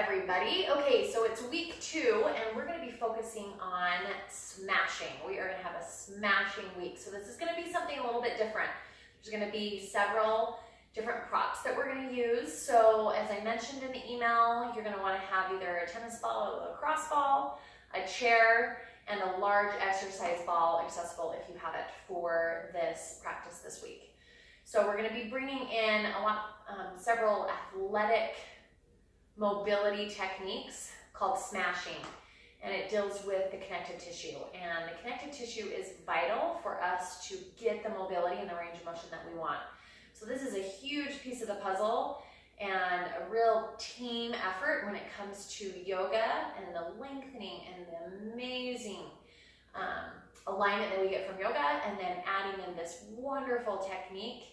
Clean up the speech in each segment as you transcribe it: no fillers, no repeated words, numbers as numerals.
everybody. Okay, so it's week 2 and we're going to be focusing on smashing. We are going to have a smashing week. So this is going to be something a little bit different. There's going to be several different props that we're going to use. So as I mentioned in the email, you're going to want to have either a tennis ball, a lacrosse ball, a chair, and a large exercise ball accessible if you have it for this practice this week. So we're going to be bringing in several athletic mobility techniques called smashing, and it deals with the connective tissue. And the connective tissue is vital for us to get the mobility and the range of motion that we want. So this is a huge piece of the puzzle and a real team effort when it comes to yoga and the lengthening and the amazing alignment that we get from yoga, and then adding in this wonderful technique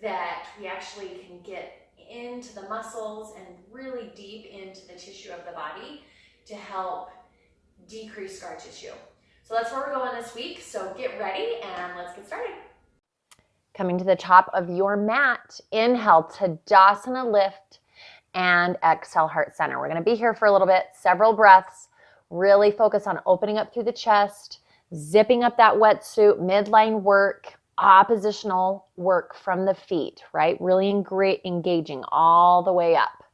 that we actually can get into the muscles and really deep into the tissue of the body to help decrease scar tissue. So that's where we're going this week. So get ready and let's get started. Coming to the top of your mat, inhale, Tadasana lift, and exhale, heart center. We're going to be here for a little bit, several breaths. Really focus on opening up through the chest, zipping up that wetsuit, midline work, oppositional work from the feet, right? Really engaging all the way up.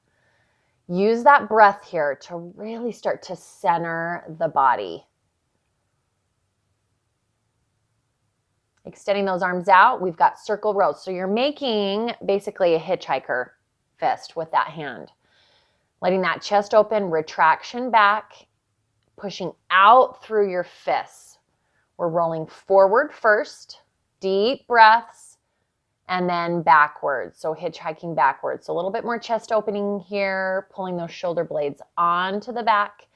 Use that breath here to really start to center the body. Extending those arms out, we've got circle rows. So you're making basically a hitchhiker fist with that hand. Letting that chest open, retraction back, pushing out through your fists. We're rolling forward first, deep breaths, and then backwards. So hitchhiking backwards. So a little bit more chest opening here, pulling those shoulder blades onto the back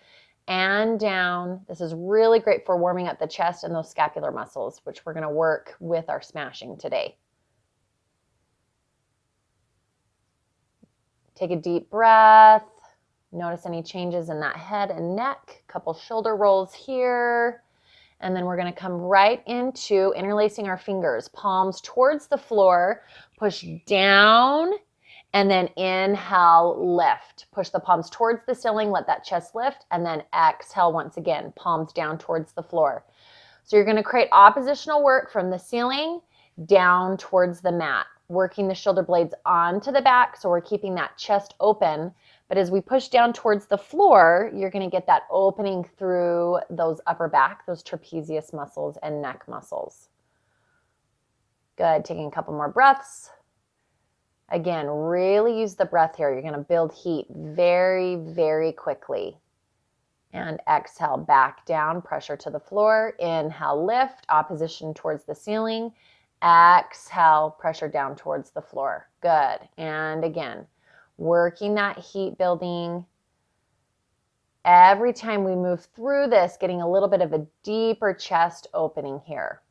and down. This is really great for warming up the chest and those scapular muscles, which we're going to work with our smashing today. Take a deep breath. Notice any changes in that head and neck. Couple shoulder rolls here. And then we're going to come right into interlacing our fingers, palms towards the floor, push down, and then inhale, lift. Push the palms towards the ceiling, let that chest lift, and then exhale once again, palms down towards the floor. So you're going to create oppositional work from the ceiling down towards the mat, working the shoulder blades onto the back, so we're keeping that chest open. But as we push down towards the floor, you're going to get that opening through those upper back, those trapezius muscles and neck muscles. Good. Taking a couple more breaths. Again, really use the breath here. You're going to build heat very, very quickly. And exhale, back down, pressure to the floor. Inhale, lift, opposition towards the ceiling. Exhale, pressure down towards the floor. Good. And again, working that heat building. Every time we move through this, getting a little bit of a deeper chest opening here.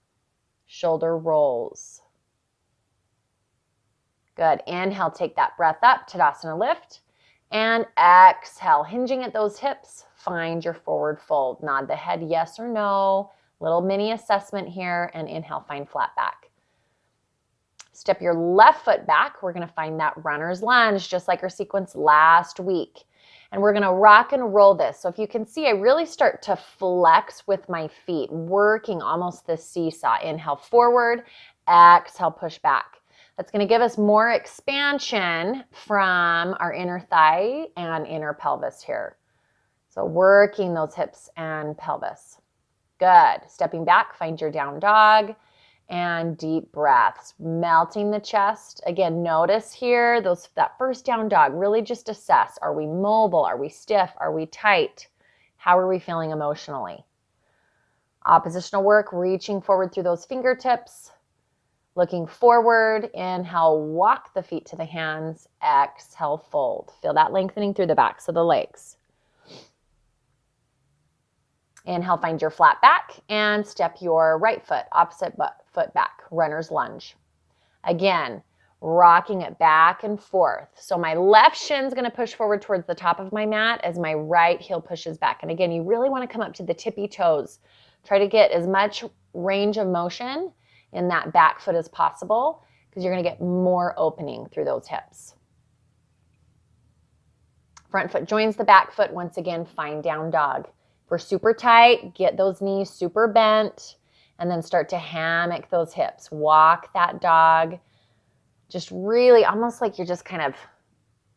Shoulder rolls. Good. Inhale, take that breath up, Tadasana lift. And exhale, hinging at those hips, find your forward fold. Nod the head yes or no. Little mini assessment here, and inhale, find flat back. Step your left foot back. We're going to find that runner's lunge, just like our sequence last week. And we're going to rock and roll this. So if you can see, I really start to flex with my feet, working almost the seesaw. Inhale, forward. Exhale, push back. That's going to give us more expansion from our inner thigh and inner pelvis here. So working those hips and pelvis. Good. Stepping back, find your down dog. And deep breaths, melting the chest. Again, notice here that first down dog. Really just assess, are we mobile? Are we stiff? Are we tight? How are we feeling emotionally? Oppositional work, reaching forward through those fingertips. Looking forward, inhale, walk the feet to the hands. Exhale, fold. Feel that lengthening through the backs of the legs. Inhale, find your flat back and step your right foot, opposite foot back, runner's lunge. Again, rocking it back and forth. So my left shin's going to push forward towards the top of my mat as my right heel pushes back. And again, you really want to come up to the tippy toes. Try to get as much range of motion in that back foot as possible because you're going to get more opening through those hips. Front foot joins the back foot. Once again, find down dog. If we're super tight, get those knees super bent, and then start to hammock those hips. Walk that dog. Just really almost like you're just kind of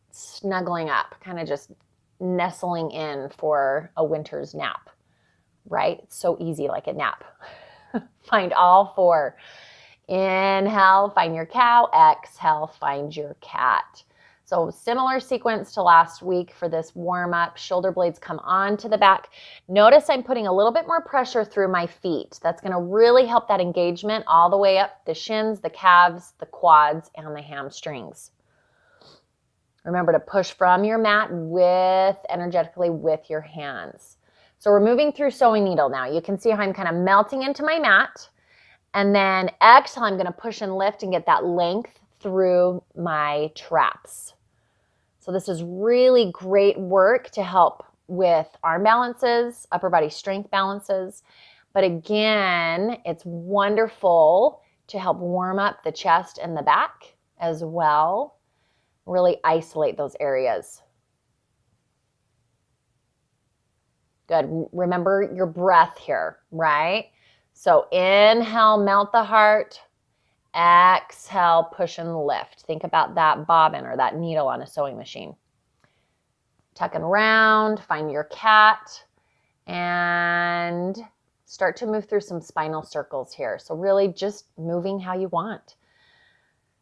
snuggling up, kind of just nestling in for a winter's nap, right? It's so easy like a nap. Find all four. Inhale, find your cow. Exhale, find your cat. So similar sequence to last week for this warm up. Shoulder blades come onto the back. Notice I'm putting a little bit more pressure through my feet. That's going to really help that engagement all the way up the shins, the calves, the quads, and the hamstrings. Remember to push from your mat energetically with your hands. So we're moving through sewing needle now. You can see how I'm kind of melting into my mat. And then exhale, I'm going to push and lift and get that length through my traps. So this is really great work to help with arm balances, upper body strength balances. But again, it's wonderful to help warm up the chest and the back as well. Really isolate those areas. Good. Remember your breath here, right? So inhale, melt the heart. Exhale, push and lift. Think about that bobbin or that needle on a sewing machine. Tuck and round, find your cat, and start to move through some spinal circles here. So really just moving how you want.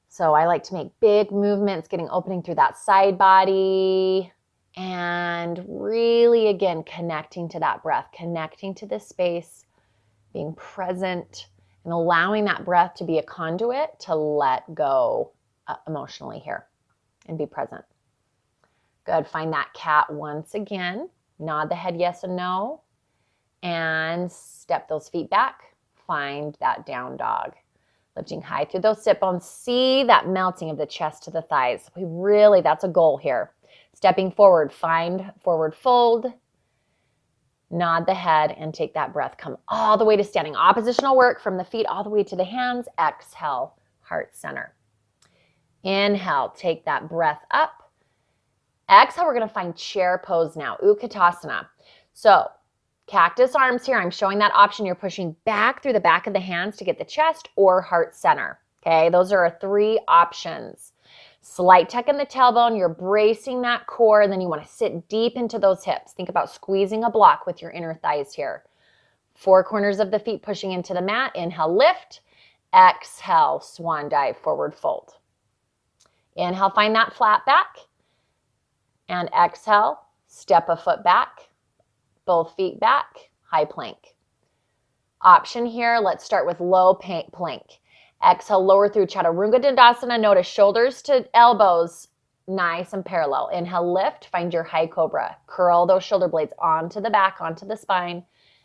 So I like to make big movements, getting opening through that side body, and really, again, connecting to that breath, connecting to this space, being present, and allowing that breath to be a conduit to let go emotionally here and be present. Good. Find that cat once again. Nod the head yes and no. And step those feet back. Find that down dog. Lifting high through those sit bones. See that melting of the chest to the thighs. That's a goal here. Stepping forward, find forward fold. Nod the head and take that breath. Come all the way to standing. Oppositional work from the feet all the way to the hands. Exhale, heart center. Inhale, take that breath up. Exhale, we're going to find chair pose now, Utkatasana. So cactus arms here. I'm showing that option. You're pushing back through the back of the hands to get the chest or heart center. Okay, those are our three options. Slight tuck in the tailbone, you're bracing that core, and then you want to sit deep into those hips. Think about squeezing a block with your inner thighs here. Four corners of the feet pushing into the mat. Inhale, lift. Exhale, swan dive, forward fold. Inhale, find that flat back. And exhale, step a foot back, both feet back, high plank. Option here, let's start with low plank. Exhale, lower through Chaturanga Dandasana. Notice shoulders to elbows, nice and parallel. Inhale, lift, find your high cobra. Curl those shoulder blades onto the back, onto the spine,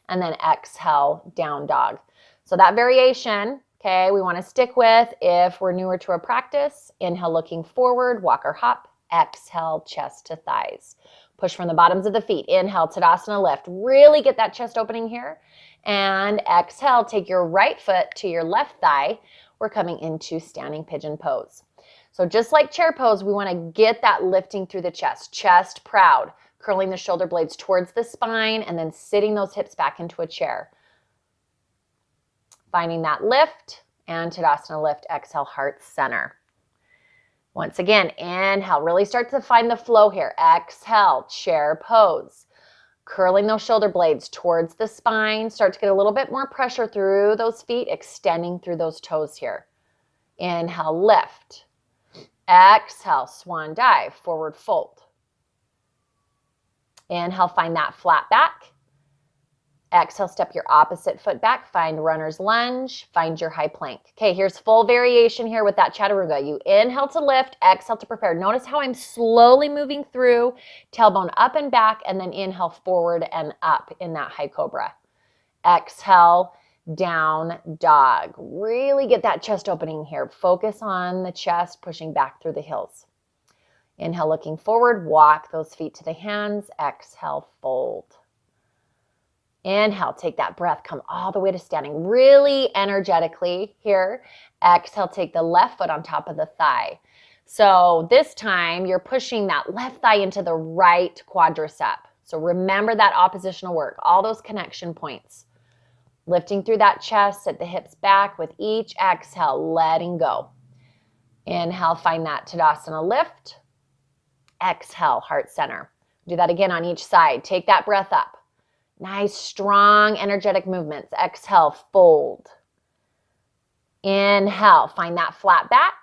and then exhale, down dog. So that variation, okay, we want to stick with if we're newer to a practice. Inhale, looking forward, walk or hop. Exhale, chest to thighs. Push from the bottoms of the feet. Inhale, Tadasana lift. Really get that chest opening here. And exhale, take your right foot to your left thigh. We're coming into standing pigeon pose. So just like chair pose, we want to get that lifting through the chest. Chest proud. Curling the shoulder blades towards the spine and then sitting those hips back into a chair. Finding that lift and Tadasana lift. Exhale, heart center. Once again, inhale, really start to find the flow here. Exhale, chair pose. Curling those shoulder blades towards the spine. Start to get a little bit more pressure through those feet, extending through those toes here. Inhale, lift. Exhale, swan dive, forward fold. Inhale, find that flat back. Exhale, step your opposite foot back. Find runner's lunge. Find your high plank. Okay, here's full variation here with that Chaturanga. You inhale to lift, exhale to prepare. Notice how I'm slowly moving through, tailbone up and back, and then inhale forward and up in that high cobra. Exhale, down dog. Really get that chest opening here. Focus on the chest, pushing back through the heels. Inhale, looking forward, walk those feet to the hands. Exhale, fold. Inhale, take that breath, come all the way to standing, really energetically here. Exhale, take the left foot on top of the thigh. So this time you're pushing that left thigh into the right quadricep. So remember that oppositional work, all those connection points. Lifting through that chest, set the hips back with each exhale, letting go. Inhale, find that Tadasana lift. Exhale, heart center. Do that again on each side. Take that breath up. Nice, strong, energetic movements. Exhale, fold. Inhale, find that flat back.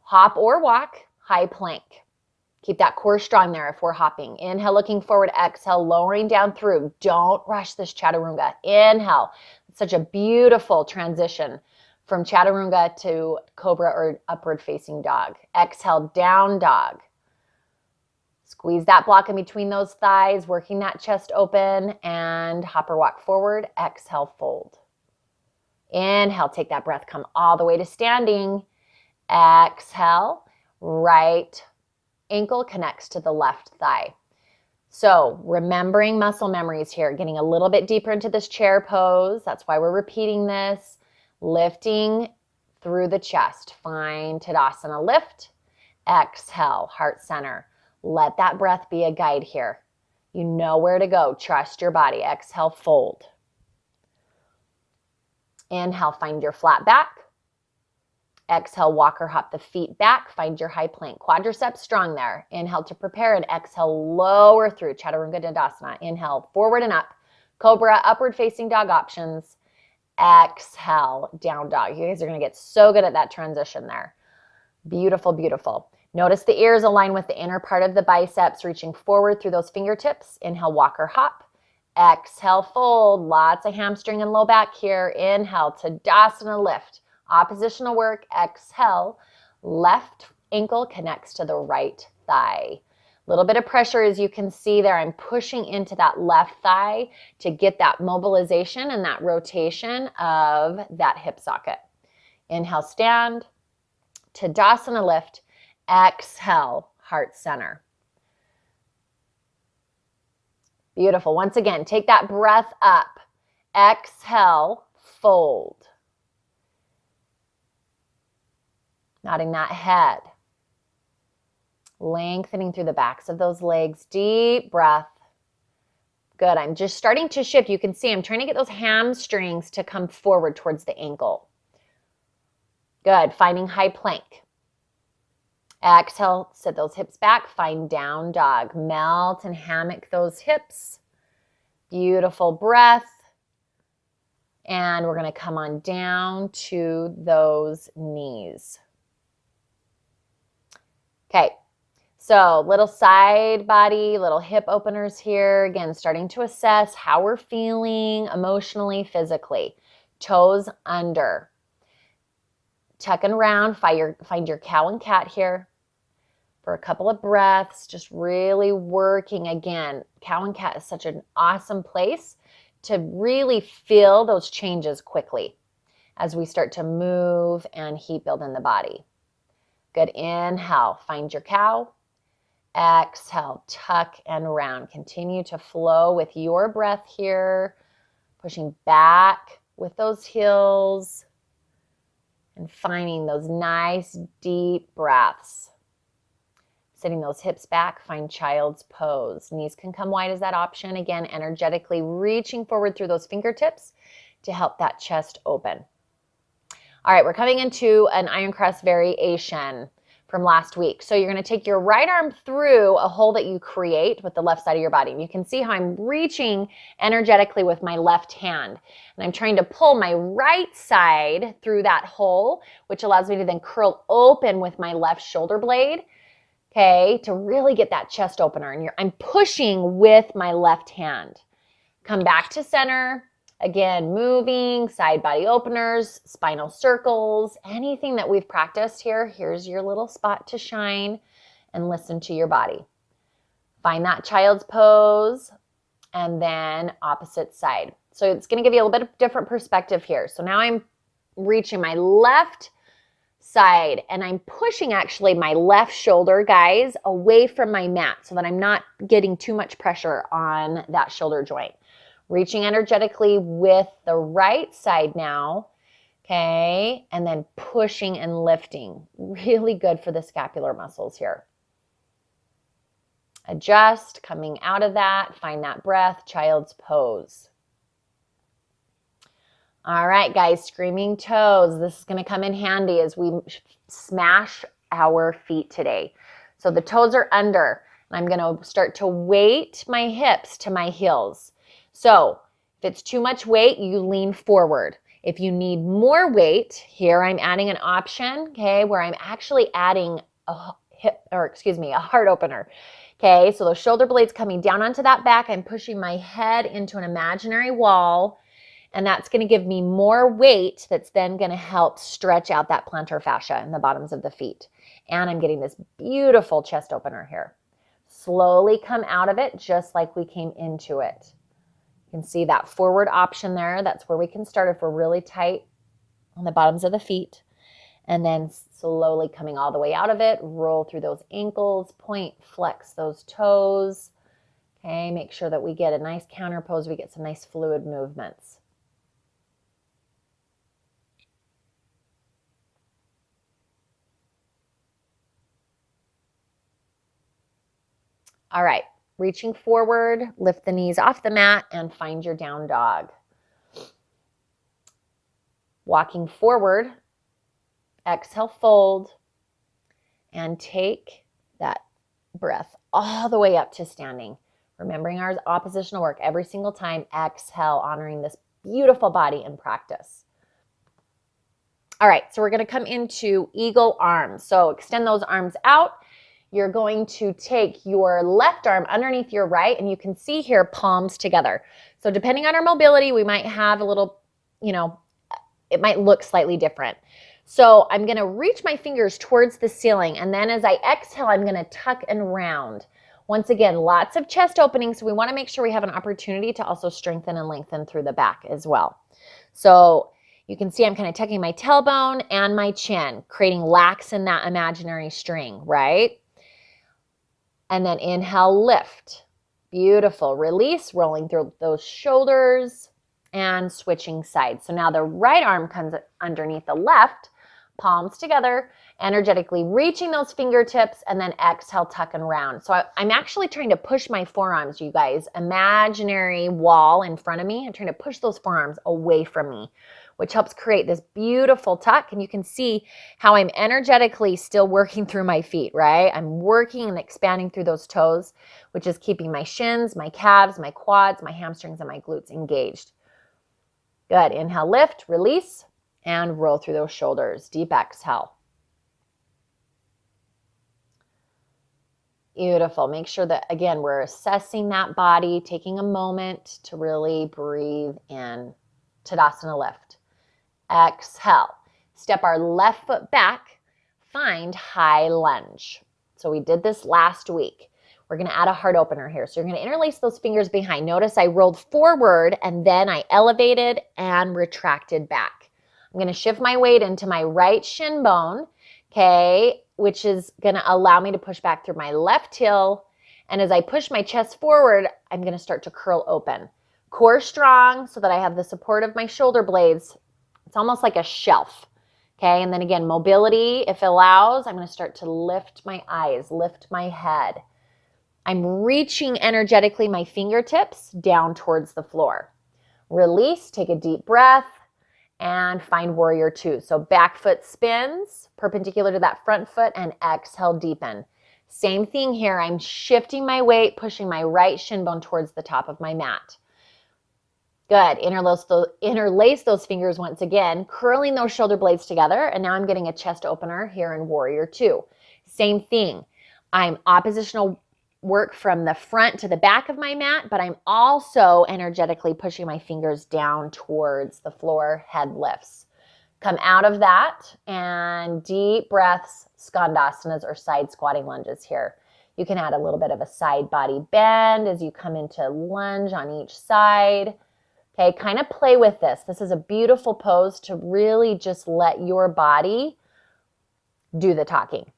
Hop or walk, high plank. Keep that core strong there if we're hopping. Inhale, looking forward. Exhale, lowering down through. Don't rush this chaturanga. Inhale. It's such a beautiful transition from chaturanga to cobra or upward facing dog. Exhale, down dog. Squeeze that block in between those thighs, working that chest open, and hop or walk forward. Exhale, fold. Inhale, take that breath, come all the way to standing. Exhale, right ankle connects to the left thigh. So remembering muscle memories here, getting a little bit deeper into this chair pose. That's why we're repeating this. Lifting through the chest. Find Tadasana lift. Exhale, heart center. Let that breath be a guide here. You know where to go. Trust your body. Exhale, fold. Inhale, find your flat back. Exhale, walk or hop the feet back. Find your high plank. Quadriceps strong there. Inhale to prepare and exhale, lower through Chaturanga Dandasana. Inhale, forward and up. Cobra, upward facing dog options. Exhale, down dog. You guys are going to get so good at that transition there. Beautiful, beautiful. Notice the ears align with the inner part of the biceps, reaching forward through those fingertips. Inhale, walk or hop. Exhale, fold. Lots of hamstring and low back here. Inhale, Tadasana lift. Oppositional work. Exhale, left ankle connects to the right thigh. A little bit of pressure, as you can see there. I'm pushing into that left thigh to get that mobilization and that rotation of that hip socket. Inhale, stand. Tadasana lift. Exhale, heart center. Beautiful. Once again, take that breath up. Exhale, fold. Nodding that head. Lengthening through the backs of those legs. Deep breath. Good. I'm just starting to shift. You can see I'm trying to get those hamstrings to come forward towards the ankle. Good. Finding high plank. Exhale, sit those hips back. Find down dog. Melt and hammock those hips. Beautiful breath. And we're going to come on down to those knees. Okay, so little side body, little hip openers here. Again, starting to assess how we're feeling emotionally, physically. Toes under. Tuck and round, find your cow and cat here for a couple of breaths, just really working. Again, cow and cat is such an awesome place to really feel those changes quickly as we start to move and heat build in the body. Good. Inhale, find your cow. Exhale, tuck and round. Continue to flow with your breath here, pushing back with those heels and finding those nice deep breaths. Sitting those hips back, find child's pose. Knees can come wide as that option. Again, energetically reaching forward through those fingertips to help that chest open. All right, we're coming into an Iron Cross variation from last week. So you're going to take your right arm through a hole that you create with the left side of your body. And you can see how I'm reaching energetically with my left hand. And I'm trying to pull my right side through that hole, which allows me to then curl open with my left shoulder blade. Okay, to really get that chest opener. And I'm pushing with my left hand. Come back to center. Again, moving, side body openers, spinal circles, anything that we've practiced here. Here's your little spot to shine and listen to your body. Find that child's pose and then opposite side. So it's going to give you a little bit of different perspective here. So now I'm reaching my left side and I'm pushing actually my left shoulder, guys, away from my mat so that I'm not getting too much pressure on that shoulder joint. Reaching energetically with the right side now. Okay, and then pushing and lifting. Really good for the scapular muscles here. Adjust, coming out of that, find that breath, child's pose. All right, guys, screaming toes. This is going to come in handy as we smash our feet today. So the toes are under, and I'm going to start to weight my hips to my heels. So if it's too much weight, you lean forward. If you need more weight, here I'm adding an option, okay, where I'm actually adding a heart opener. Okay, so those shoulder blades coming down onto that back, I'm pushing my head into an imaginary wall, and that's going to give me more weight that's then going to help stretch out that plantar fascia in the bottoms of the feet. And I'm getting this beautiful chest opener here. Slowly come out of it just like we came into it. You can see that forward option there. That's where we can start if we're really tight on the bottoms of the feet. And then slowly coming all the way out of it, roll through those ankles, point, flex those toes. Okay, make sure that we get a nice counter pose. We get some nice fluid movements. All right, reaching forward, lift the knees off the mat and find your down dog. Walking forward, exhale, fold, and take that breath all the way up to standing. Remembering our oppositional work every single time. Exhale, honoring this beautiful body in practice. All right, so we're going to come into eagle arms. So extend those arms out. You're going to take your left arm underneath your right, and you can see here palms together. So depending on our mobility, we might have a little, it might look slightly different. So I'm going to reach my fingers towards the ceiling, and then as I exhale, I'm going to tuck and round. Once again, lots of chest opening, so we want to make sure we have an opportunity to also strengthen and lengthen through the back as well. So you can see I'm kind of tucking my tailbone and my chin, creating lax in that imaginary string, right? And then inhale, lift. Beautiful. Release, rolling through those shoulders and switching sides. So now the right arm comes underneath the left, palms together, energetically reaching those fingertips, and then exhale, tuck and round. So I'm actually trying to push my forearms, you guys. Imaginary wall in front of me. I'm trying to push those forearms away from me, which helps create this beautiful tuck. And you can see how I'm energetically still working through my feet, right? I'm working and expanding through those toes, which is keeping my shins, my calves, my quads, my hamstrings, and my glutes engaged. Good. Inhale, lift, release, and roll through those shoulders. Deep exhale. Beautiful. Make sure that, again, we're assessing that body, taking a moment to really breathe in. Tadasana lift. Exhale. Step our left foot back. Find high lunge. So we did this last week. We're going to add a heart opener here. So you're going to interlace those fingers behind. Notice I rolled forward and then I elevated and retracted back. I'm going to shift my weight into my right shin bone, okay, which is going to allow me to push back through my left heel. And as I push my chest forward, I'm going to start to curl open. Core strong so that I have the support of my shoulder blades. It's almost like a shelf, okay? And then again, mobility, if it allows, I'm going to start to lift my eyes, lift my head. I'm reaching energetically my fingertips down towards the floor. Release, take a deep breath, and find warrior two. So back foot spins perpendicular to that front foot, and exhale, deepen. Same thing here. I'm shifting my weight, pushing my right shin bone towards the top of my mat. Good. Interlace those fingers once again, curling those shoulder blades together. And now I'm getting a chest opener here in warrior two. Same thing. I'm oppositional work from the front to the back of my mat, but I'm also energetically pushing my fingers down towards the floor, head lifts. Come out of that and deep breaths, skandhasanas or side squatting lunges here. You can add a little bit of a side body bend as you come into lunge on each side. Okay, kind of play with this. This is a beautiful pose to really just let your body do the talking.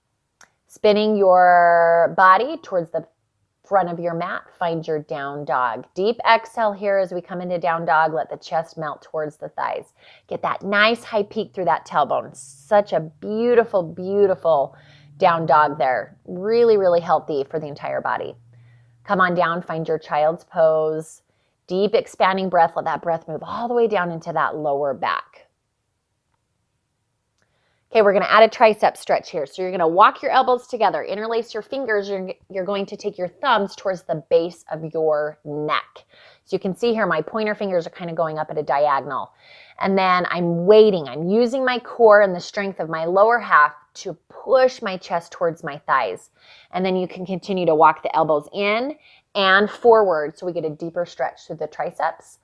Spinning your body towards the front of your mat, find your down dog. Deep exhale here as we come into down dog. Let the chest melt towards the thighs. Get that nice high peak through that tailbone. Such a beautiful, beautiful down dog there. Really, really healthy for the entire body. Come on down, find your child's pose. Deep expanding breath. Let that breath move all the way down into that lower back. Okay, we're going to add a tricep stretch here. So you're going to walk your elbows together, interlace your fingers. You're going to take your thumbs towards the base of your neck. So you can see here my pointer fingers are kind of going up at a diagonal. And then I'm waiting. I'm using my core and the strength of my lower half to push my chest towards my thighs. And then you can continue to walk the elbows in and forward so we get a deeper stretch through the triceps,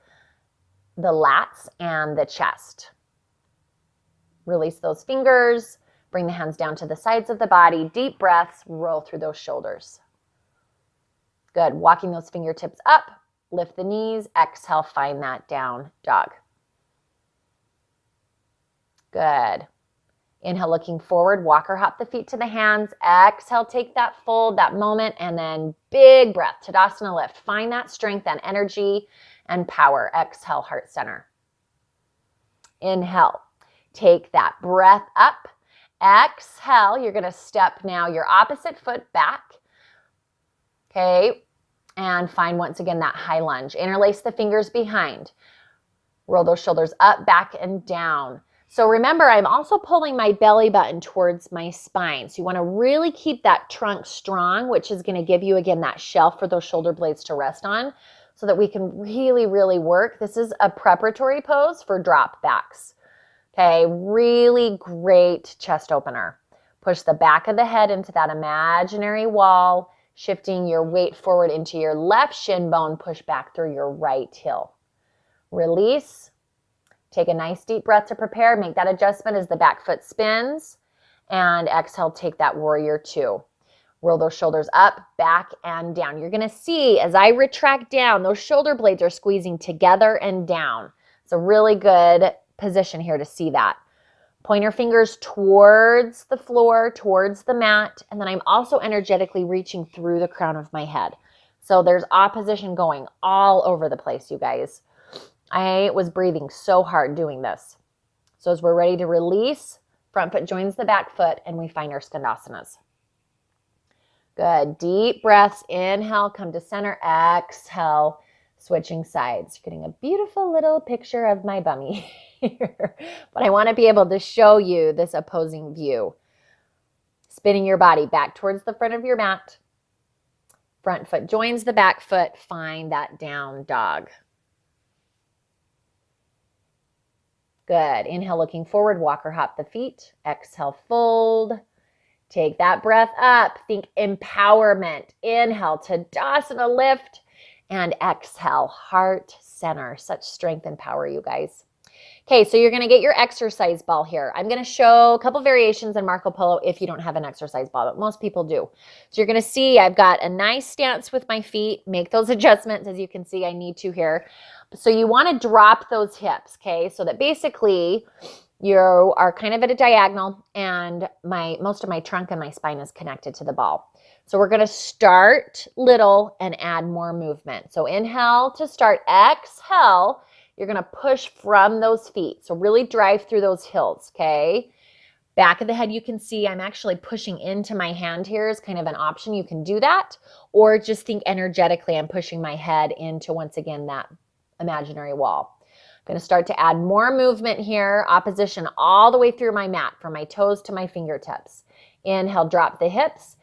the lats, and the chest. Release those fingers, bring the hands down to the sides of the body, deep breaths, roll through those shoulders. Good, walking those fingertips up, lift the knees, exhale, find that down dog. Good. Inhale, looking forward, walk or hop the feet to the hands, exhale, take that fold, that moment, and then big breath, Tadasana lift. Find that strength and energy and power. Exhale, heart center. Inhale. Take that breath up. Exhale. You're going to step now your opposite foot back. Okay. And find once again that high lunge. Interlace the fingers behind. Roll those shoulders up, back, and down. So remember, I'm also pulling my belly button towards my spine. So you want to really keep that trunk strong, which is going to give you, again, that shelf for those shoulder blades to rest on so that we can really, really work. This is a preparatory pose for drop backs. Okay, really great chest opener. Push the back of the head into that imaginary wall, shifting your weight forward into your left shin bone, push back through your right heel. Release. Take a nice deep breath to prepare. Make that adjustment as the back foot spins. And exhale, take that warrior two. Roll those shoulders up, back, and down. You're going to see as I retract down, those shoulder blades are squeezing together and down. It's a really good position here to see that. Point your fingers towards the floor, towards the mat, and then I'm also energetically reaching through the crown of my head. So there's opposition going all over the place, you guys. I was breathing so hard doing this. So as we're ready to release, front foot joins the back foot, and we find our Skandasanas. Good. Deep breaths. Inhale, come to center. Exhale, switching sides. You're getting a beautiful little picture of my bummy here. But I want to be able to show you this opposing view. Spinning your body back towards the front of your mat. Front foot joins the back foot. Find that down dog. Good. Inhale, looking forward. Walk or hop the feet. Exhale, fold. Take that breath up. Think empowerment. Inhale, Tadasana lift. And exhale, heart center. Such strength and power, you guys. Okay, so you're going to get your exercise ball here. I'm going to show a couple variations in Marco Polo if you don't have an exercise ball, but most people do. So you're going to see I've got a nice stance with my feet. Make those adjustments. As you can see, I need to here. So you want to drop those hips, okay, so that basically you are kind of at a diagonal and most of my trunk and my spine is connected to the ball. So we're going to start little and add more movement. So inhale to start. Exhale. You're going to push from those feet. So really drive through those heels, okay? Back of the head, you can see I'm actually pushing into my hand here is kind of an option. You can do that. Or just think energetically, I'm pushing my head into, once again, that imaginary wall. I'm going to start to add more movement here. Opposition all the way through my mat, from my toes to my fingertips. Inhale, drop the hips.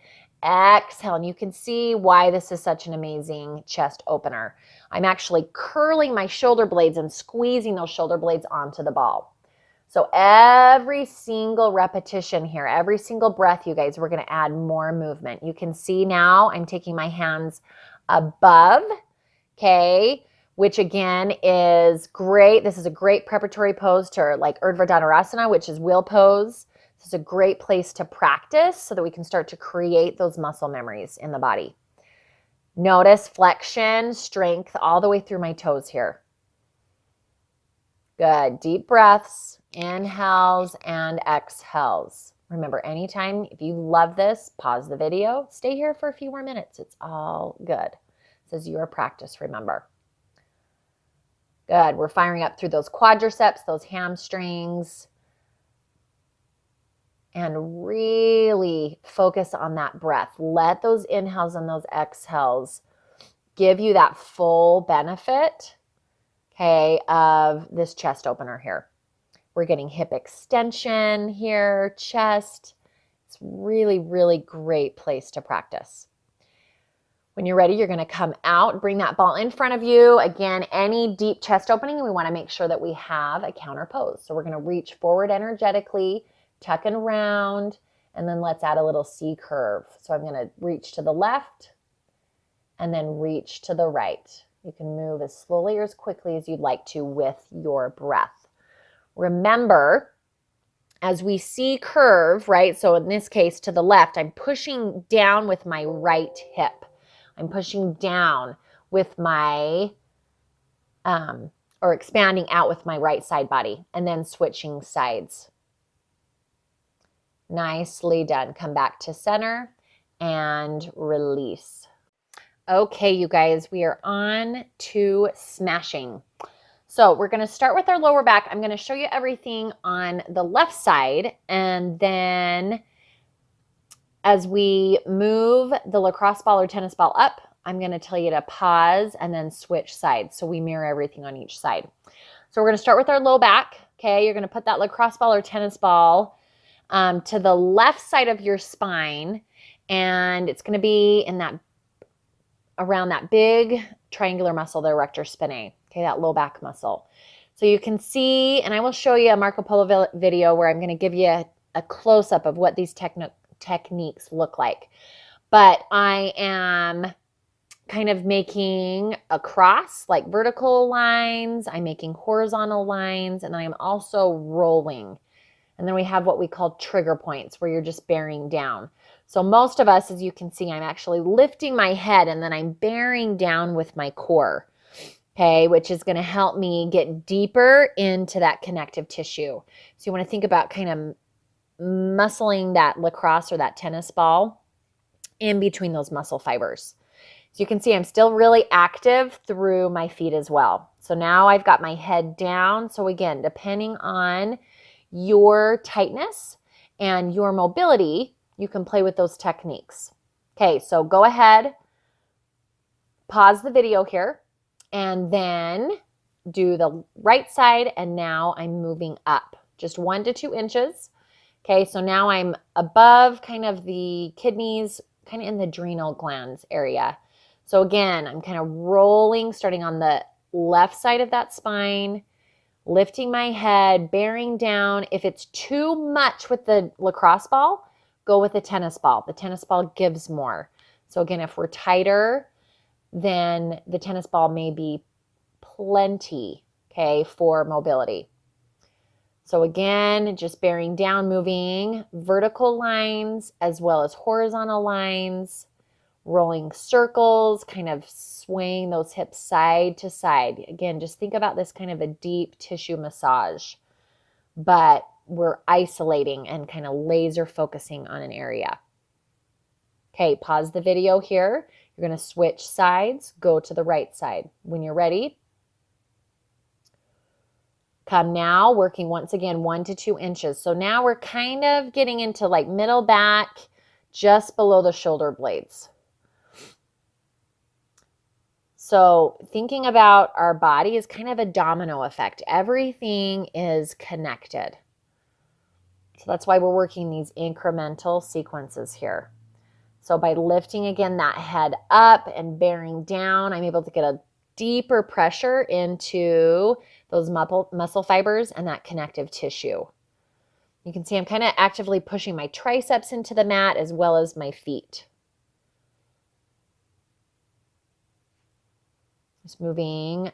Exhale, and you can see why this is such an amazing chest opener. I'm actually curling my shoulder blades and squeezing those shoulder blades onto the ball. So every single repetition here, every single breath, you guys, we're going to add more movement. You can see now I'm taking my hands above, okay, which again is great. This is a great preparatory pose to like Urdhva Dhanurasana, which is wheel pose. This is a great place to practice so that we can start to create those muscle memories in the body. Notice flexion, strength all the way through my toes here. Good. Deep breaths, inhales and exhales. Remember, anytime, if you love this, pause the video, stay here for a few more minutes. It's all good. This is your practice, remember. Good. We're firing up through those quadriceps, those hamstrings. And really focus on that breath. Let those inhales and those exhales give you that full benefit, okay, of this chest opener here. We're getting hip extension here, chest. It's really, really great place to practice. When you're ready, you're going to come out, bring that ball in front of you. Again, any deep chest opening, we want to make sure that we have a counter pose. So we're going to reach forward energetically, tuck and round, and then let's add a little C curve. So I'm going to reach to the left and then reach to the right. You can move as slowly or as quickly as you'd like to with your breath. Remember, as we C curve, right? So in this case, to the left, I'm pushing down with my right hip. I'm pushing down with my, or expanding out with my right side body, and then switching sides. Nicely done. Come back to center and release. Okay, you guys, we are on to smashing. So we're going to start with our lower back. I'm going to show you everything on the left side, and then as we move the lacrosse ball or tennis ball up, I'm going to tell you to pause and then switch sides. So we mirror everything on each side. So we're going to start with our low back. Okay, you're going to put that lacrosse ball or tennis ball to the left side of your spine, and it's going to be in that, around that big triangular muscle, the erector spinae. Okay, that low back muscle. So you can see, and I will show you a Marco Polo video where I'm going to give you a close-up of what these techniques look like. But I am kind of making a cross, like vertical lines. I'm making horizontal lines, and then I'm also rolling. And then we have what we call trigger points, where you're just bearing down. So most of us, as you can see, I'm actually lifting my head and then I'm bearing down with my core, okay, which is going to help me get deeper into that connective tissue. So you want to think about kind of muscling that lacrosse or that tennis ball in between those muscle fibers. So you can see I'm still really active through my feet as well. So now I've got my head down. So again, depending on your tightness and your mobility, you can play with those techniques. Okay, so go ahead, pause the video here, and then do the right side, and now I'm moving up just 1 to 2 inches. Okay, so now I'm above kind of the kidneys, kind of in the adrenal glands area. So again, I'm kind of rolling, starting on the left side of that spine, lifting my head, bearing down. If it's too much with the lacrosse ball, go with the tennis ball. The tennis ball gives more. So again, if we're tighter, then the tennis ball may be plenty, okay, for mobility. So again, just bearing down, moving vertical lines as well as horizontal lines, rolling circles, kind of swaying those hips side to side. Again, just think about this kind of a deep tissue massage, but we're isolating and kind of laser focusing on an area. Okay, pause the video here. You're going to switch sides, go to the right side. When you're ready, come now, working once again 1 to 2 inches. So now we're kind of getting into like middle back, just below the shoulder blades. So thinking about our body is kind of a domino effect. Everything is connected. So that's why we're working these incremental sequences here. So by lifting again that head up and bearing down, I'm able to get a deeper pressure into those muscle fibers and that connective tissue. You can see I'm kind of actively pushing my triceps into the mat as well as my feet. Just moving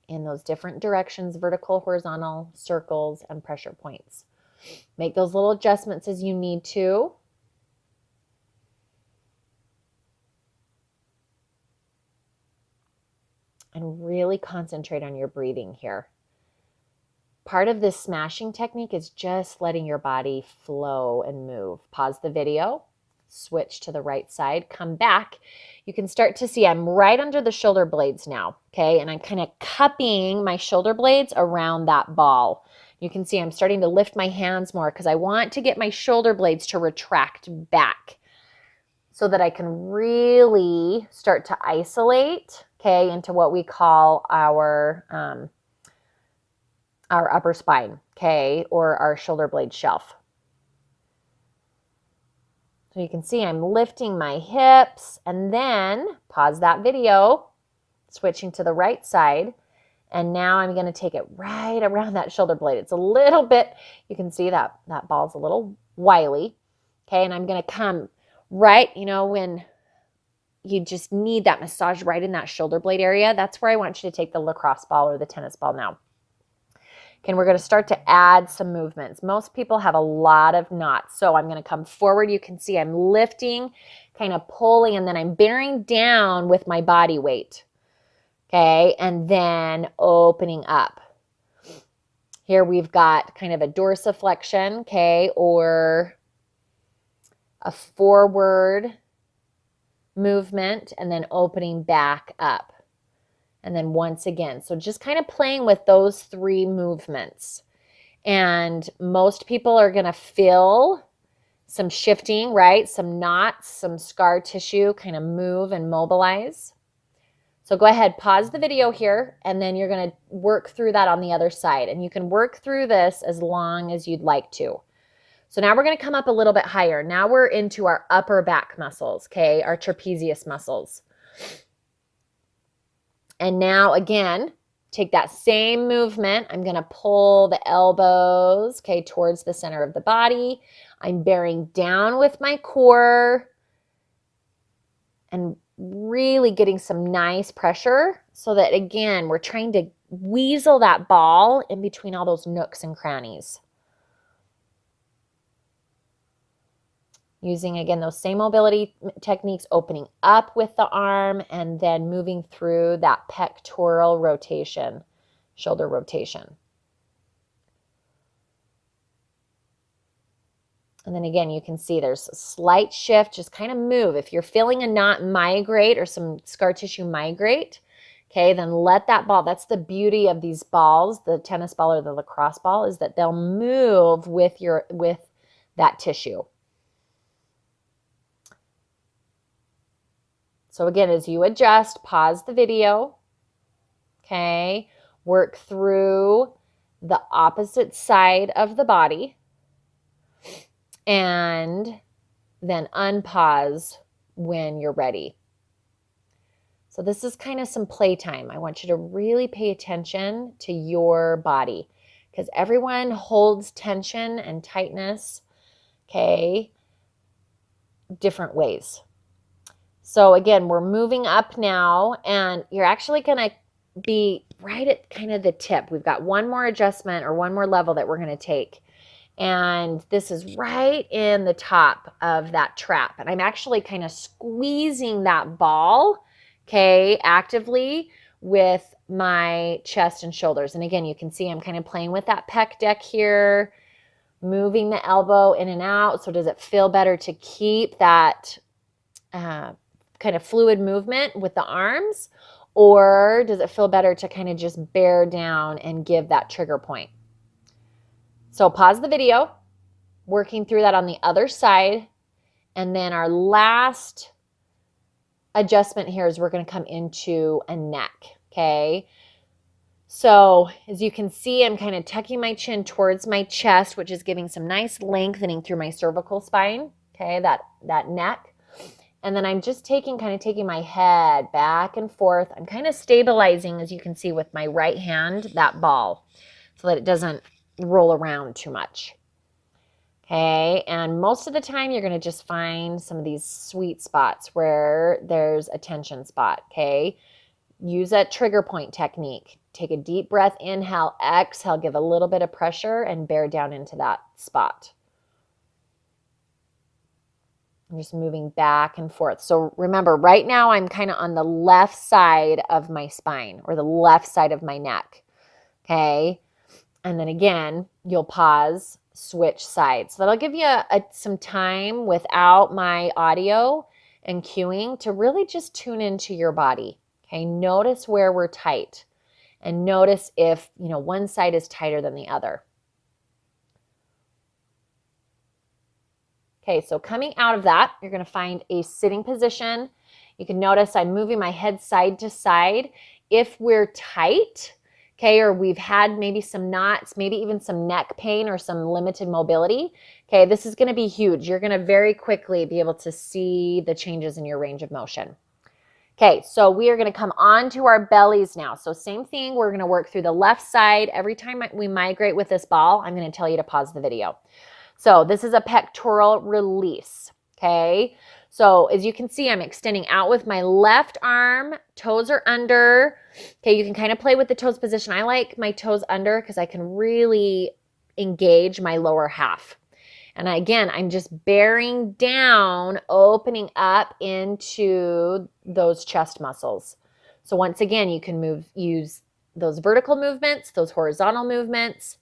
in those different directions, vertical, horizontal, circles, and pressure points. Make those little adjustments as you need to. And really concentrate on your breathing here. part of this smashing technique is just letting your body flow and move. Pause the video, switch to the right side, come back. You can start to see I'm right under the shoulder blades now, okay? And I'm kind of cupping my shoulder blades around that ball. You can see I'm starting to lift my hands more because I want to get my shoulder blades to retract back so that I can really start to isolate, okay, into what we call our upper spine, okay, or our shoulder blade shelf. So you can see I'm lifting my hips, and then pause that video, switching to the right side, and now I'm going to take it right around that shoulder blade. It's a little bit, you can see that ball's a little wily, okay, and I'm going to come right, when you just need that massage right in that shoulder blade area, that's where I want you to take the lacrosse ball or the tennis ball now. Okay, and we're going to start to add some movements. Most people have a lot of knots, so I'm going to come forward. You can see I'm lifting, kind of pulling, and then I'm bearing down with my body weight. Okay, and then opening up. Here we've got kind of a dorsiflexion, okay, or a forward movement, and then opening back up. And then once again. So just kind of playing with those three movements. And most people are going to feel some shifting, right? Some knots, some scar tissue kind of move and mobilize. So go ahead, pause the video here, and then you're going to work through that on the other side. And you can work through this as long as you'd like to. So now we're going to come up a little bit higher. Now we're into our upper back muscles, okay? Our trapezius muscles. And now again, take that same movement. I'm going to pull the elbows, okay, towards the center of the body. I'm bearing down with my core and really getting some nice pressure so that, again, we're trying to weasel that ball in between all those nooks and crannies. Using, again, those same mobility techniques, opening up with the arm and then moving through that pectoral rotation, shoulder rotation. And then again, you can see there's a slight shift, just kind of move. If you're feeling a knot migrate or some scar tissue migrate, okay, then let that ball, that's the beauty of these balls, the tennis ball or the lacrosse ball, is that they'll move with that tissue. So again, as you adjust, pause the video, okay? Work through the opposite side of the body and then unpause when you're ready. So this is kind of some playtime. I want you to really pay attention to your body because everyone holds tension and tightness, okay, different ways. So again, we're moving up now, and you're actually going to be right at kind of the tip. We've got one more adjustment or one more level that we're going to take. And this is right in the top of that trap. And I'm actually kind of squeezing that ball, okay, actively with my chest and shoulders. And again, you can see I'm kind of playing with that pec deck here, moving the elbow in and out. So does it feel better to keep that kind of fluid movement with the arms, or does it feel better to kind of just bear down and give that trigger point? So pause the video, working through that on the other side, and then our last adjustment here is we're going to come into a neck, okay? So as you can see, I'm kind of tucking my chin towards my chest, which is giving some nice lengthening through my cervical spine, okay, that neck. And then I'm just taking my head back and forth. I'm kind of stabilizing, as you can see, with my right hand, that ball, so that it doesn't roll around too much. Okay, and most of the time you're going to just find some of these sweet spots where there's a tension spot, okay? Use that trigger point technique. Take a deep breath, inhale, exhale, give a little bit of pressure and bear down into that spot. I'm just moving back and forth. So remember, right now I'm kind of on the left side of my spine or the left side of my neck, okay? And then again, you'll pause, switch sides. So that'll give you some time without my audio and cueing to really just tune into your body. Okay, notice where we're tight and notice if, one side is tighter than the other. Okay, so coming out of that, you're going to find a sitting position. You can notice I'm moving my head side to side. If we're tight, okay, or we've had maybe some knots, maybe even some neck pain or some limited mobility, okay, this is going to be huge. You're going to very quickly be able to see the changes in your range of motion. Okay, so we are going to come on to our bellies now. So same thing, we're going to work through the left side. Every time we migrate with this ball, I'm going to tell you to pause the video. So this is a pectoral release, okay? So as you can see, I'm extending out with my left arm, toes are under. Okay, you can kind of play with the toes position. I like my toes under because I can really engage my lower half. And again, I'm just bearing down, opening up into those chest muscles. So once again, you can use those vertical movements, those horizontal movements,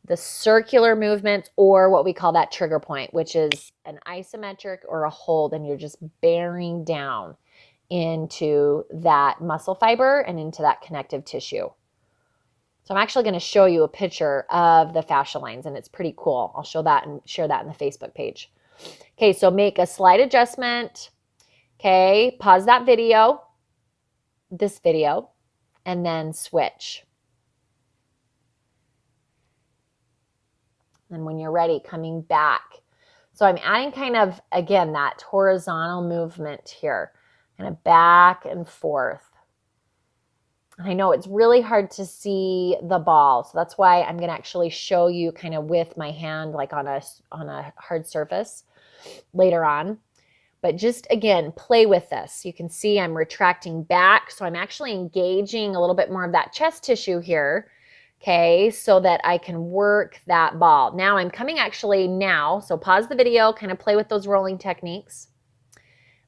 the circular movements, or what we call that trigger point, which is an isometric or a hold, and you're just bearing down into that muscle fiber and into that connective tissue. So I'm actually going to show you a picture of the fascia lines, and it's pretty cool. I'll show that and share that in the Facebook page. Okay, so make a slight adjustment. Okay, pause that video, this video, and then switch. And when you're ready, coming back. So I'm adding kind of, again, that horizontal movement here, kind of back and forth. I know it's really hard to see the ball, so that's why I'm going to actually show you kind of with my hand, like on a hard surface later on. But just, again, play with this. You can see I'm retracting back, so I'm actually engaging a little bit more of that chest tissue here, okay, so that I can work that ball. Now I'm coming so pause the video, kind of play with those rolling techniques,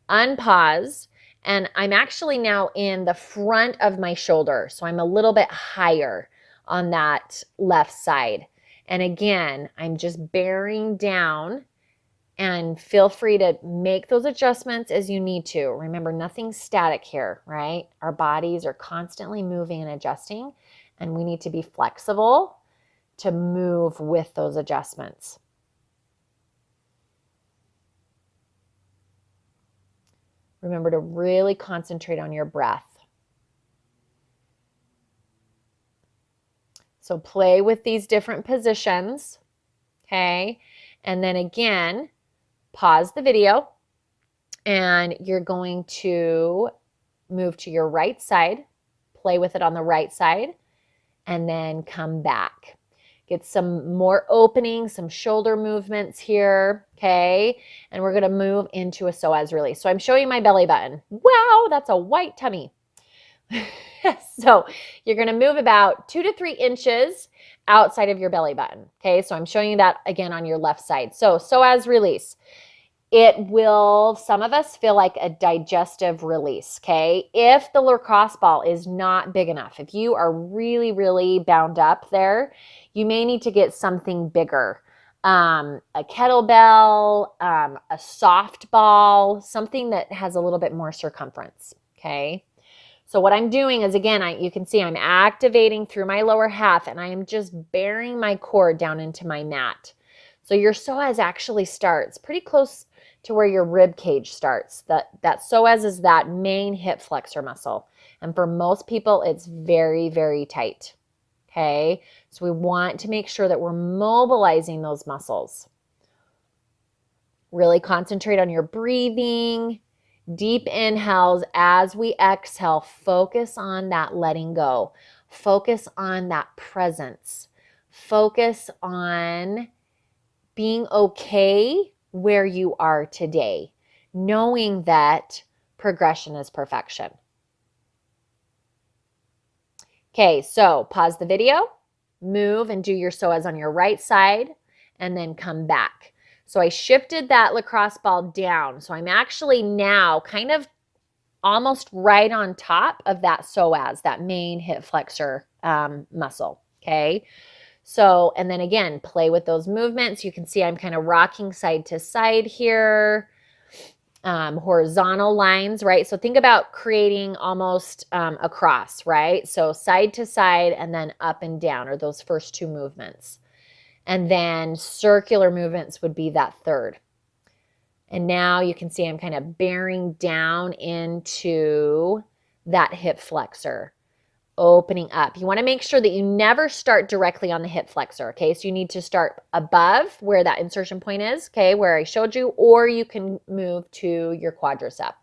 unpause, and I'm actually now in the front of my shoulder, so I'm a little bit higher on that left side. And again, I'm just bearing down, and feel free to make those adjustments as you need to. Remember, nothing's static here, right? Our bodies are constantly moving and adjusting, and we need to be flexible to move with those adjustments. Remember to really concentrate on your breath. So play with these different positions, okay? And then again, pause the video, and you're going to move to your right side, play with it on the right side, and then come back. Get some more opening, some shoulder movements here, okay? And we're gonna move into a psoas release. So I'm showing my belly button. Wow, that's a white tummy. So you're gonna move about 2 to 3 inches outside of your belly button, okay? So I'm showing you that again on your left side. So psoas release. It will, some of us feel like a digestive release, okay? If the lacrosse ball is not big enough, if you are really, really bound up there, you may need to get something bigger. A kettlebell, a soft ball, something that has a little bit more circumference, okay? So what I'm doing is, again, you can see I'm activating through my lower half, and I am just bearing my core down into my mat. So your psoas actually starts pretty close to where your rib cage starts. That psoas is that main hip flexor muscle. And for most people, it's very, very tight. Okay, so we want to make sure that we're mobilizing those muscles. Really concentrate on your breathing. Deep inhales as we exhale. Focus on that letting go. Focus on that presence. Focus on being okay where you are today, knowing that progression is perfection. Okay, so pause the video, move and do your psoas on your right side, and then come back. So I shifted that lacrosse ball down. So I'm actually now kind of almost right on top of that psoas, that main hip flexor muscle, okay? So, and then again, play with those movements. You can see I'm kind of rocking side to side here. Horizontal lines, right? So think about creating almost a cross, right? So side to side and then up and down are those first two movements. And then circular movements would be that third. And now you can see I'm kind of bearing down into that hip flexor, opening up. You want to make sure that you never start directly on the hip flexor, okay? So you need to start above where that insertion point is, okay, where I showed you, or you can move to your quadricep.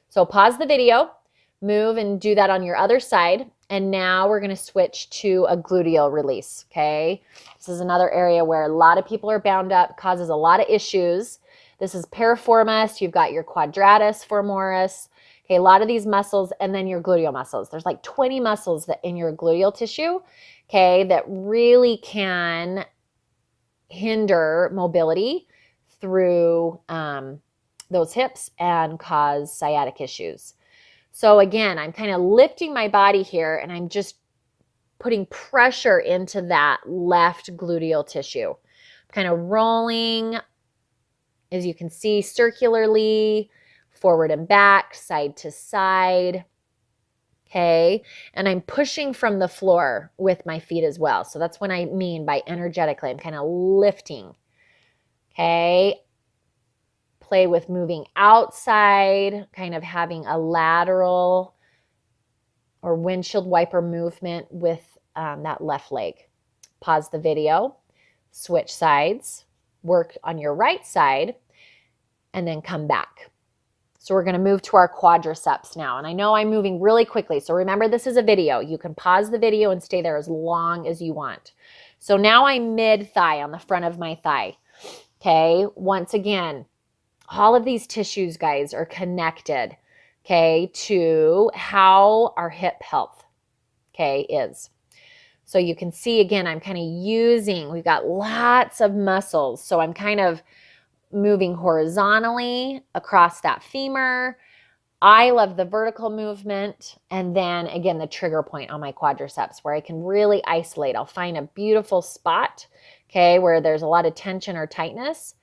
So pause the video, move and do that on your other side. And now we're going to switch to a gluteal release, okay? This is another area where a lot of people are bound up, causes a lot of issues. This is piriformis. You've got your quadratus femoris. Okay, a lot of these muscles, and then your gluteal muscles. There's like 20 muscles that in your gluteal tissue, okay, that really can hinder mobility through those hips and cause sciatic issues. So again, I'm kind of lifting my body here and I'm just putting pressure into that left gluteal tissue. Kind of rolling, as you can see, circularly, forward and back, side to side, okay? And I'm pushing from the floor with my feet as well. So that's what I mean by energetically. I'm kind of lifting, okay? Play with moving outside, kind of having a lateral or windshield wiper movement with that left leg. Pause the video, switch sides, work on your right side, and then come back. So we're going to move to our quadriceps now. And I know I'm moving really quickly. So remember, this is a video. You can pause the video and stay there as long as you want. So now I'm mid-thigh on the front of my thigh. Okay. Once again, all of these tissues, guys, are connected, okay, to how our hip health, okay, is. So you can see, again, I'm kind of using, we've got lots of muscles. So I'm kind of moving horizontally across that femur. I love the vertical movement. And then again, the trigger point on my quadriceps where I can really isolate. I'll find a beautiful spot, okay, where there's a lot of tension or tightness.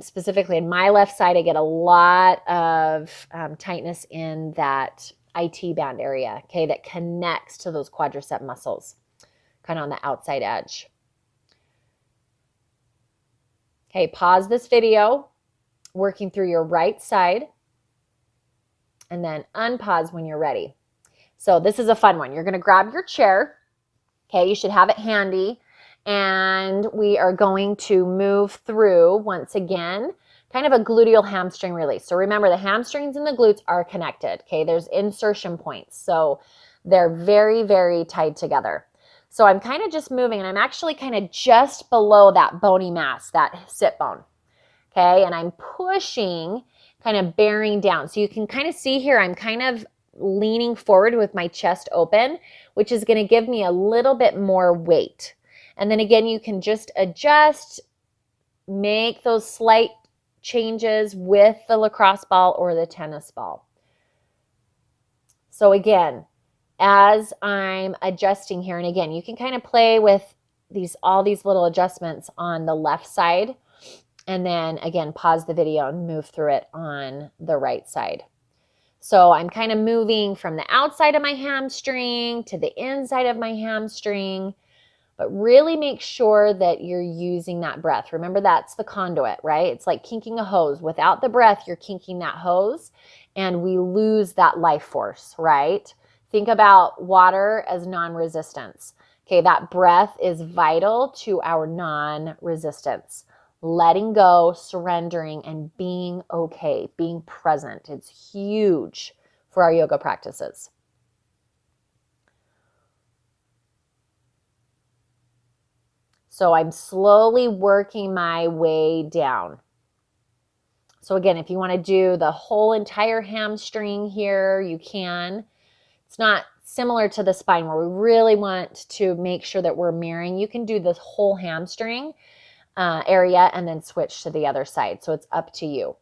Specifically in my left side, I get a lot of tightness in that IT band area, okay, that connects to those quadricep muscles, kind of on the outside edge. Okay, pause this video, working through your right side, and then unpause when you're ready. So this is a fun one. You're going to grab your chair. Okay, you should have it handy. And we are going to move through, once again, kind of a gluteal hamstring release. So remember, the hamstrings and the glutes are connected. Okay, there's insertion points. So they're very, very tied together. So I'm kind of just moving, and I'm actually kind of just below that bony mass, that sit bone. Okay, and I'm pushing, kind of bearing down. So you can kind of see here, I'm kind of leaning forward with my chest open, which is going to give me a little bit more weight. And then again, you can just adjust, make those slight changes with the lacrosse ball or the tennis ball. So again, as I'm adjusting here, and again, you can kind of play with all these little adjustments on the left side, and then again, pause the video and move through it on the right side. So I'm kind of moving from the outside of my hamstring to the inside of my hamstring, but really make sure that you're using that breath. Remember, that's the conduit, right? It's like kinking a hose. Without the breath, you're kinking that hose, and we lose that life force, right? Think about water as non-resistance. Okay, that breath is vital to our non-resistance. Letting go, surrendering, and being okay, being present. It's huge for our yoga practices. So I'm slowly working my way down. So again, if you want to do the whole entire hamstring here, you can. It's not similar to the spine where we really want to make sure that we're mirroring. You can do the whole hamstring area and then switch to the other side. So it's up to you.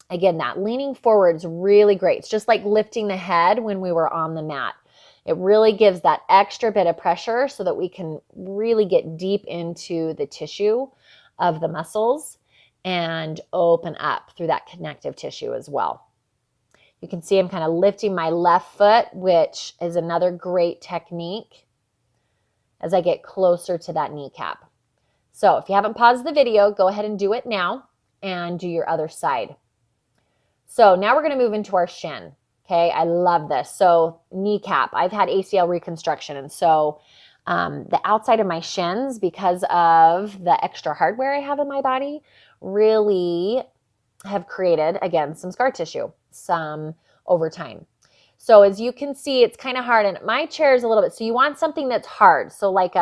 Again, that leaning forward is really great. It's just like lifting the head when we were on the mat. It really gives that extra bit of pressure so that we can really get deep into the tissue of the muscles and open up through that connective tissue as well. You can see I'm kind of lifting my left foot, which is another great technique as I get closer to that kneecap. So if you haven't paused the video, go ahead and do it now and do your other side. So now we're going to move into our shin. Okay, I love this. So kneecap, I've had ACL reconstruction. And so the outside of my shins, because of the extra hardware I have in my body, really have created, again, some scar tissue, some over time. So as you can see, it's kind of hard. And my chair is a little bit, so you want something that's hard. So like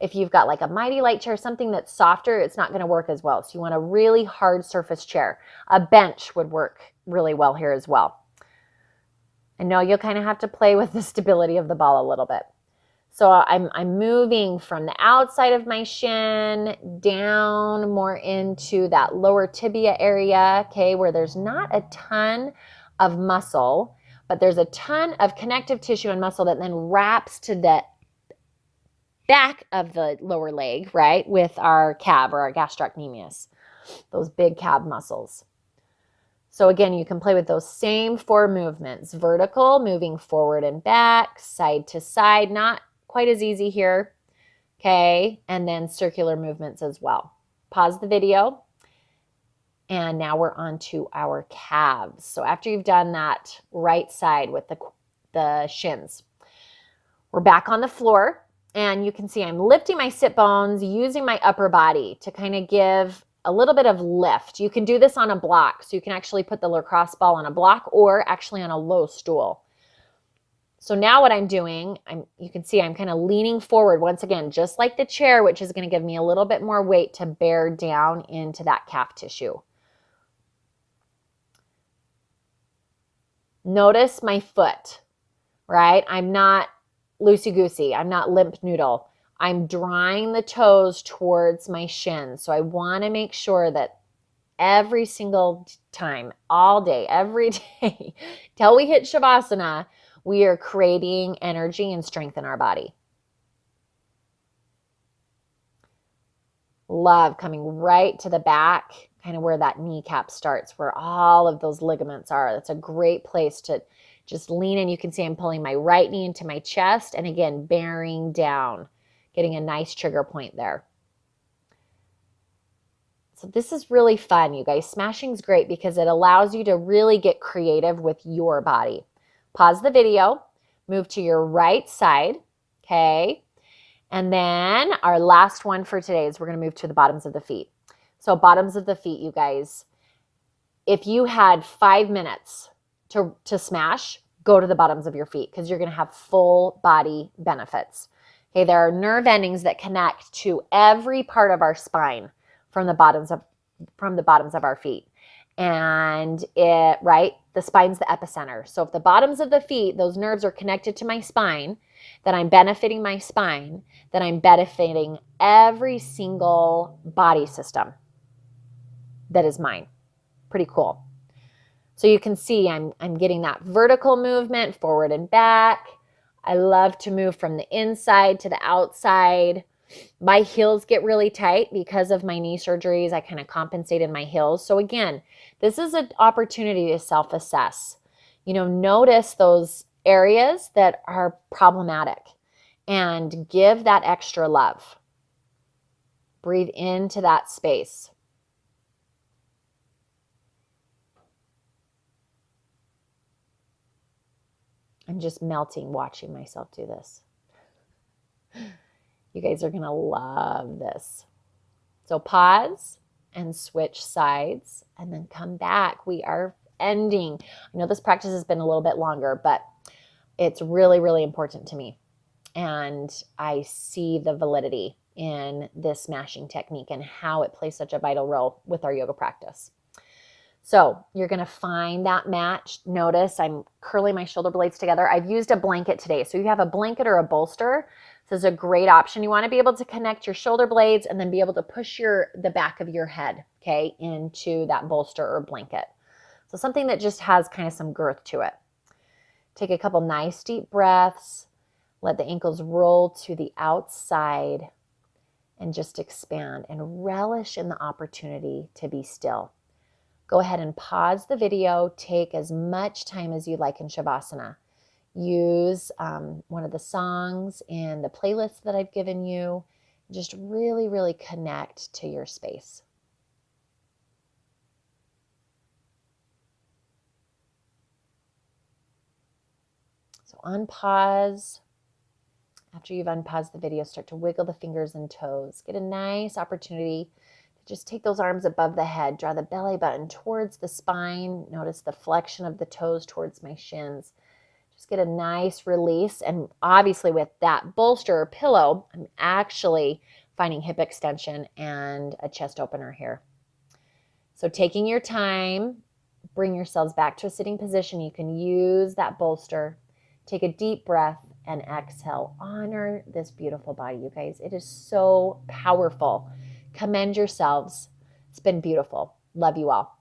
if you've got like a Mighty Light chair, something that's softer, it's not going to work as well. So you want a really hard surface chair. A bench would work really well here as well. I know you'll kind of have to play with the stability of the ball a little bit. So I'm moving from the outside of my shin down more into that lower tibia area, okay, where there's not a ton of muscle, but there's a ton of connective tissue and muscle that then wraps to the back of the lower leg, right, with our calf or our gastrocnemius, those big calf muscles. So again, you can play with those same 4 movements. Vertical, moving forward and back, side to side, not quite as easy here, okay? And then circular movements as well. Pause the video. And now we're on to our calves. So after you've done that right side with the shins, we're back on the floor. And you can see I'm lifting my sit bones, using my upper body to kind of give a little bit of lift. You can do this on a block. So you can actually put the lacrosse ball on a block or actually on a low stool. So now what I'm doing, you can see I'm kind of leaning forward once again, just like the chair, which is going to give me a little bit more weight to bear down into that calf tissue. Notice my foot, right? I'm not loosey-goosey. I'm not limp noodle. I'm drawing the toes towards my shins. So I want to make sure that every single time, all day, every day, till we hit Shavasana, we are creating energy and strength in our body. Love coming right to the back, kind of where that kneecap starts, where all of those ligaments are. That's a great place to just lean in. You can see I'm pulling my right knee into my chest and again, bearing down, getting a nice trigger point there. So this is really fun, you guys. Smashing's great because it allows you to really get creative with your body. Pause the video, move to your right side, okay? And then our last one for today is we're going to move to the bottoms of the feet. So bottoms of the feet, you guys, if you had 5 minutes to smash, go to the bottoms of your feet because you're going to have full body benefits. Okay, there are nerve endings that connect to every part of our spine from the bottoms of our feet. And the spine's the epicenter. So if the bottoms of the feet, those nerves are connected to my spine, then I'm benefiting my spine, then I'm benefiting every single body system that is mine. Pretty cool. So you can see I'm getting that vertical movement forward and back. I love to move from the inside to the outside. My heels get really tight because of my knee surgeries. I kind of compensated my heels. So again, this is an opportunity to self-assess. Notice those areas that are problematic and give that extra love. Breathe into that space. I'm just melting watching myself do this. You guys are going to love this. So pause and switch sides and then come back. We are ending. I know this practice has been a little bit longer, but it's really, really important to me. And I see the validity in this smashing technique and how it plays such a vital role with our yoga practice. So you're going to find that match. Notice I'm curling my shoulder blades together. I've used a blanket today. So you have a blanket or a bolster. This is a great option. You want to be able to connect your shoulder blades and then be able to push the back of your head, okay, into that bolster or blanket. So something that just has kind of some girth to it. Take a couple nice deep breaths. Let the ankles roll to the outside and just expand and relish in the opportunity to be still. Go ahead and pause the video. Take as much time as you like in Shavasana. Use one of the songs in the playlist that I've given you. Just really, really connect to your space. So unpause. After you've unpaused the video, start to wiggle the fingers and toes. Get a nice opportunity to just take those arms above the head. Draw the belly button towards the spine. Notice the flexion of the toes towards my shins. Just get a nice release. And obviously with that bolster or pillow, I'm actually finding hip extension and a chest opener here. So taking your time, bring yourselves back to a sitting position. You can use that bolster. Take a deep breath and exhale. Honor this beautiful body, you guys. It is so powerful. Commend yourselves. It's been beautiful. Love you all.